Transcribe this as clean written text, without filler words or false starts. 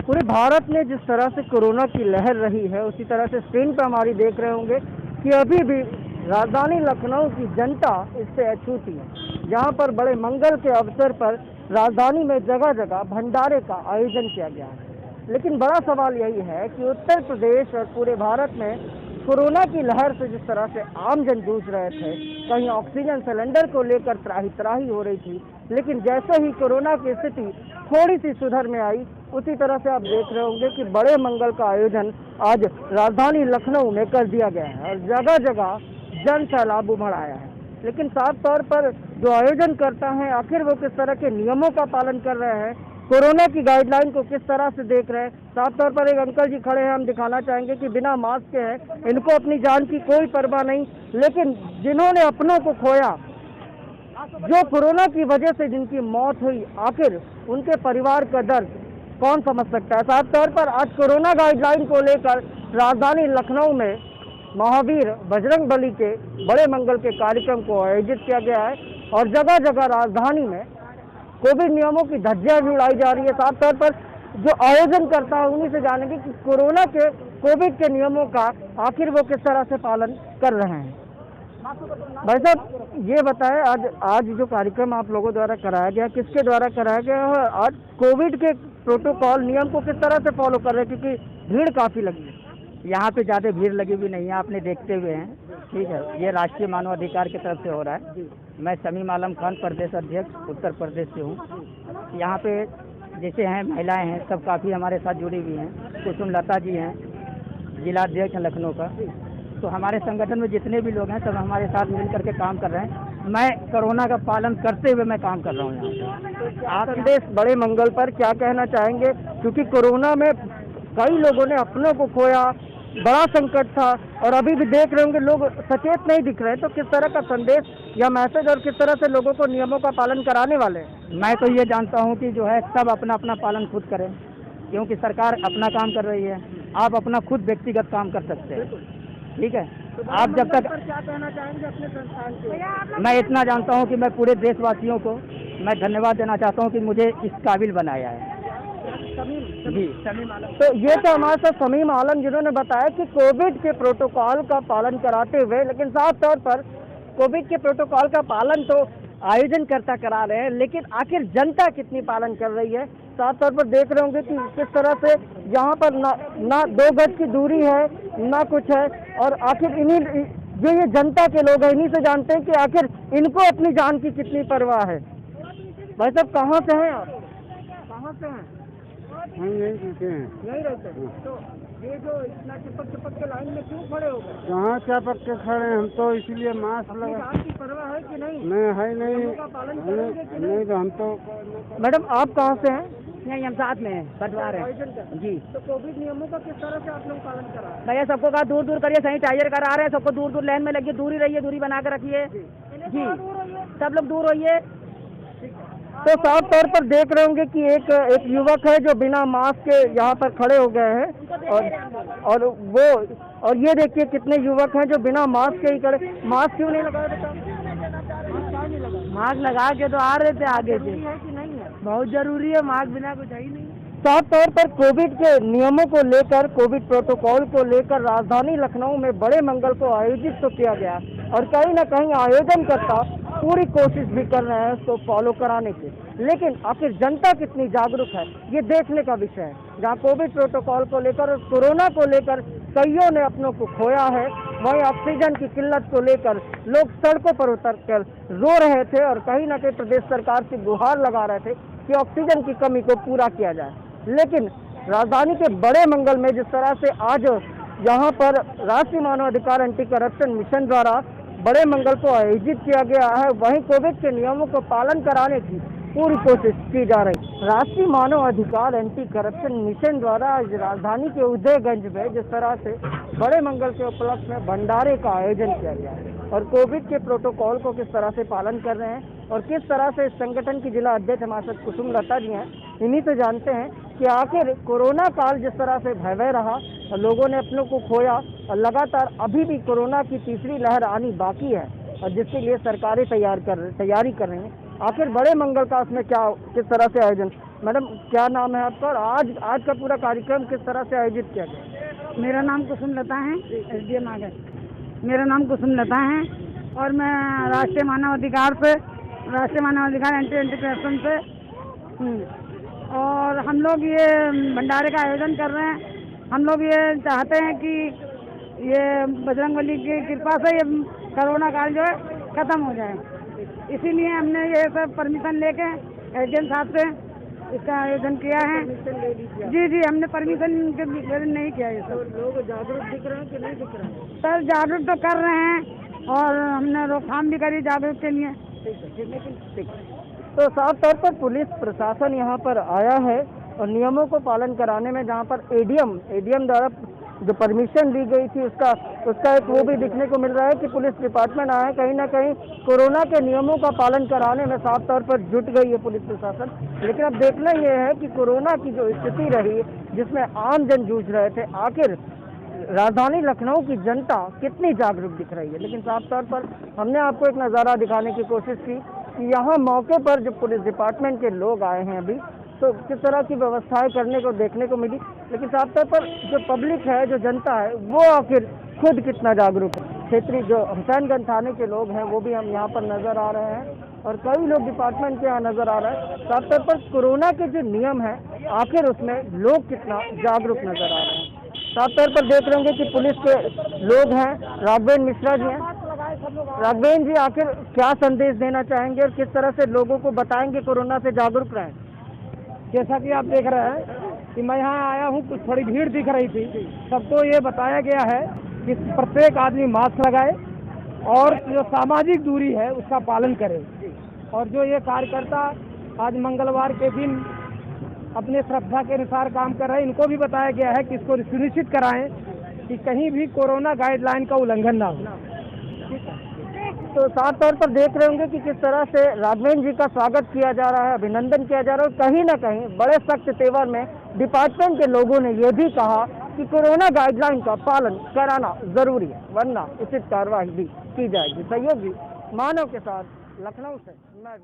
पूरे भारत में जिस तरह से कोरोना की लहर रही है, उसी तरह से स्क्रीन पर हमारी देख रहे होंगे कि अभी भी राजधानी लखनऊ की जनता इससे अछूती है। यहाँ पर बड़े मंगल के अवसर पर राजधानी में जगह जगह भंडारे का आयोजन किया गया है। लेकिन बड़ा सवाल यही है कि उत्तर प्रदेश और पूरे भारत में कोरोना की लहर से जिस तरह से आम जन जूझ रहे थे, कहीं ऑक्सीजन सिलेंडर को लेकर त्राही त्राही हो रही थी, लेकिन जैसे ही कोरोना की स्थिति थोड़ी सी सुधर में आई, उसी तरह से आप देख रहे होंगे कि बड़े मंगल का आयोजन आज राजधानी लखनऊ में कर दिया गया है और जगह जगह जन सैलाब उमड़ आया है। लेकिन साफ तौर पर जो आयोजन करता है, आखिर वो किस तरह के नियमों का पालन कर रहे हैं, कोरोना की गाइडलाइन को किस तरह से देख रहे हैं। साफ तौर पर एक अंकल जी खड़े हैं, हम दिखाना चाहेंगे कि बिना मास्क के हैं, इनको अपनी जान की कोई परवाह नहीं, लेकिन जिन्होंने अपनों को खोया, जो कोरोना की वजह से जिनकी मौत हुई, आखिर उनके परिवार का दर्द कौन समझ सकता है। साफ तौर पर आज कोरोना गाइडलाइन को लेकर राजधानी लखनऊ में महावीर बजरंग बली के बड़े मंगल के कार्यक्रम को आयोजित किया गया है और जगह जगह राजधानी में कोविड नियमों की धज्जियां भी उड़ाई जा रही है। साफ तौर पर जो आयोजन करता है उन्हीं से जानेंगे कि कोरोना के कोविड के नियमों का आखिर वो किस तरह से पालन कर रहे हैं। भाई साहब, ये बताएं, आज जो कार्यक्रम आप लोगों द्वारा कराया गया, किसके द्वारा कराया गया है? आज कोविड के प्रोटोकॉल नियम को किस तरह से फॉलो कर रहे हैं, क्योंकि भीड़ काफ़ी लगी है। यहाँ पे ज़्यादा भीड़ लगी हुई नहीं है, आपने देखते हुए हैं। ठीक है, ये राष्ट्रीय मानवाधिकार की तरफ से हो रहा है। मैं शमीम आलम खान, प्रदेश अध्यक्ष उत्तर प्रदेश से हूँ। यहाँ पे जैसे हैं महिलाएं हैं, सब काफ़ी हमारे साथ जुड़ी हुई हैं। कुसुम लता जी हैं, जिला अध्यक्ष हैं लखनऊ का। तो हमारे संगठन में जितने भी लोग हैं सब हमारे साथ मिल करके काम कर रहे हैं। मैं कोरोना का पालन करते हुए मैं काम कर रहा हूँ यहाँ। आप संदेश बड़े मंगल पर क्या कहना चाहेंगे, क्योंकि कोरोना में कई लोगों ने अपनों को खोया, बड़ा संकट था और अभी भी देख रहे होंगे लोग सचेत नहीं दिख रहे, तो किस तरह का संदेश या मैसेज और किस तरह से लोगों को नियमों का पालन कराने वाले हैं? मैं तो ये जानता हूँ कि जो है सब अपना अपना पालन खुद करें, क्योंकि सरकार अपना काम कर रही है। आप अपना खुद व्यक्तिगत काम कर सकते हैं। ठीक है, तो आप जब तक क्या कहना चाहेंगे अपने संस्थान के? मैं इतना जानता हूँ कि मैं पूरे देशवासियों को मैं धन्यवाद देना चाहता हूँ कि मुझे इस काबिल बनाया है। जी, शमीम आलम। तो ये तो हमारे साथ शमीम आलम जिन्होंने बताया कि कोविड के प्रोटोकॉल का पालन कराते हुए, लेकिन साफ तौर पर कोविड के प्रोटोकॉल का पालन तो आयोजनकर्ता करा रहे हैं, लेकिन आखिर जनता कितनी पालन कर रही है। साफ तौर पर देख रहे होंगे कि किस तरह से यहाँ पर ना 2 गज की दूरी है, ना कुछ है, और आखिर इन्हीं जो ये जनता के लोग हैं, इन्हीं से जानते हैं कि आखिर इनको अपनी जान की कितनी परवाह है। भाई साहब, कहाँ से हैं आप? कहाँ से हैं? हम यहीं रहते हैं। यहीं रहते हैं। तो ये जो इतना चिपक के लाइन में क्यों खड़े हो गए? कहाँ चिपक के खड़े हैं हम, तो इसीलिए मास्क लगा। जान की परवाह है कि नहीं? है नहीं, का पालन करेंगे कि नहीं तो हम तो। मैडम, आप कहाँ से हैं? नहीं, हम साथ में हैं, बंटवार हैं जी। तो कोविड नियमों का किस तरह से आप लोग पालन करा रहे हैं? भैया सबको कहा दूर दूर करिए, सैनिटाइजर करा रहे हैं, सबको दूर दूर लाइन में लगिए, दूरी रहिए, दूरी बना कर रखिए जी, सब लोग दूर होइए। तो साफ तौर पर देख रहे होंगे कि एक युवक है जो बिना मास्क के यहाँ पर खड़े हो गए हैं और ये देखिए कितने युवक हैं जो बिना मास्क के ही खड़े। मास्क क्यों नहीं लगाया बेटा? मास्क लगा के तो आ रहे थे आगे से। है कि नहीं है? बहुत जरूरी है, मास्क बिना कुछ है ही नहीं। साफ तौर पर कोविड के नियमों को लेकर, कोविड प्रोटोकॉल को लेकर राजधानी लखनऊ में बड़े मंगल को आयोजित तो किया गया और कहीं ना कहीं आयोजनकर्ता पूरी कोशिश भी कर रहे हैं उसको फॉलो कराने की, लेकिन आखिर जनता कितनी जागरूक है ये देखने का विषय है। जहां कोविड प्रोटोकॉल को लेकर और कोरोना को लेकर कईयों ने अपनों को खोया है, वहीं ऑक्सीजन की किल्लत को लेकर लोग सड़कों पर उतर कर रो रहे थे और कहीं ना कहीं प्रदेश सरकार से गुहार लगा रहे थे कि ऑक्सीजन की कमी को पूरा किया जाए। लेकिन राजधानी के बड़े मंगल में जिस तरह से आज यहाँ पर राष्ट्रीय मानवाधिकार एंटी करप्शन मिशन द्वारा बड़े मंगल को आयोजित किया गया है, वहीं कोविड के नियमों को पालन कराने की पूरी कोशिश की जा रही। राष्ट्रीय मानव अधिकार एंटी करप्शन मिशन द्वारा आज राजधानी के उदयगंज में जिस तरह से बड़े मंगल के उपलक्ष्य में भंडारे का आयोजन किया गया है और कोविड के प्रोटोकॉल को किस तरह से पालन कर रहे हैं और किस तरह से इस संगठन की जिला अध्यक्ष हमारे साथ कुसुम लता जी हैं, इन्हीं से जानते हैं कि आखिर कोरोना काल जिस तरह से भयावह रहा और लोगों ने अपनों को खोया और लगातार अभी भी कोरोना की तीसरी लहर आनी बाकी है और जिसके लिए सरकारें तैयारी कर रही हैं, आखिर बड़े मंगल का उसमें क्या किस तरह से आयोजन मैडम क्या नाम है आपका और आज का पूरा कार्यक्रम किस तरह से आयोजित किया गया? मेरा नाम कुसुम लता है, SDM आगे। मेरा नाम कुसुम लता है और मैं राष्ट्रीय मानवाधिकार एंटी करप्शन से और हम लोग ये भंडारे का आयोजन कर रहे हैं। हम लोग ये चाहते हैं कि ये बजरंगबली की कृपा से ये कोरोना काल जो है खत्म हो जाए, इसीलिए हमने ये सब परमिशन लेके एजेंट साहब से इसका आयोजन किया है। जी हमने परमिशन नहीं किया है। तो लोग जागरूक दिख रहे हैं कि नहीं दिख रहे हैं? सर जागरूक तो कर रहे हैं और हमने रोकथाम भी करी जागरूक के लिए। ठीक। तो साफ तौर पर पुलिस प्रशासन यहाँ पर आया है और नियमों को पालन कराने में, जहाँ पर एडीएम द्वारा जो परमिशन दी गई थी उसका एक वो भी दिखने को मिल रहा है कि पुलिस डिपार्टमेंट आया है, कहीं ना कहीं कोरोना के नियमों का पालन कराने में साफ तौर पर जुट गई है पुलिस प्रशासन। लेकिन अब देखना ये है कि कोरोना की जो स्थिति रही जिसमें आम जन जूझ रहे थे, आखिर राजधानी लखनऊ की जनता कितनी जागरूक दिख रही है। लेकिन साफ तौर पर हमने आपको एक नज़ारा दिखाने की कोशिश की कि यहाँ मौके पर जो पुलिस डिपार्टमेंट के लोग आए हैं अभी, तो किस तरह की व्यवस्थाएं करने को देखने को मिली। लेकिन साफ तौर पर जो पब्लिक है, जो जनता है, वो आखिर खुद कितना जागरूक है। क्षेत्रीय जो हुसैनगंज थाने के लोग हैं वो भी हम यहाँ पर नज़र आ रहे हैं और कई लोग डिपार्टमेंट के यहाँ नज़र आ रहे हैं। साफ तौर पर कोरोना के जो नियम हैं आखिर उसमें लोग कितना जागरूक नज़र आ रहे हैं। साफ तौर पर देख रहे होंगे कि पुलिस के लोग हैं, राघवेंद्र मिश्रा जी हैं। राघवेंद्र जी, आखिर क्या संदेश देना चाहेंगे और किस तरह से लोगों को बताएंगे कोरोना से जागरूक रहें? जैसा कि आप देख रहे हैं कि मैं यहाँ आया हूँ, कुछ थोड़ी भीड़ दिख रही थी। सबको ये बताया गया है कि प्रत्येक आदमी मास्क लगाए और जो सामाजिक दूरी है उसका पालन करे। और जो ये कार्यकर्ता आज मंगलवार के दिन अपने श्रद्धा के अनुसार काम कर रहे हैं, इनको भी बताया गया है कि इसको सुनिश्चित कराएं कि कहीं भी कोरोना गाइडलाइन का उल्लंघन ना हो। तो साफ तौर पर देख रहे होंगे कि किस तरह से राघवेंद्र जी का स्वागत किया जा रहा है, अभिनंदन किया जा रहा है। कहीं ना कहीं बड़े सख्त तेवर में डिपार्टमेंट के लोगों ने यह भी कहा कि कोरोना गाइडलाइन का पालन कराना जरूरी है, वरना उचित कार्रवाई भी की जाएगी। सहयोगी मानव के साथ लखनऊ से मैं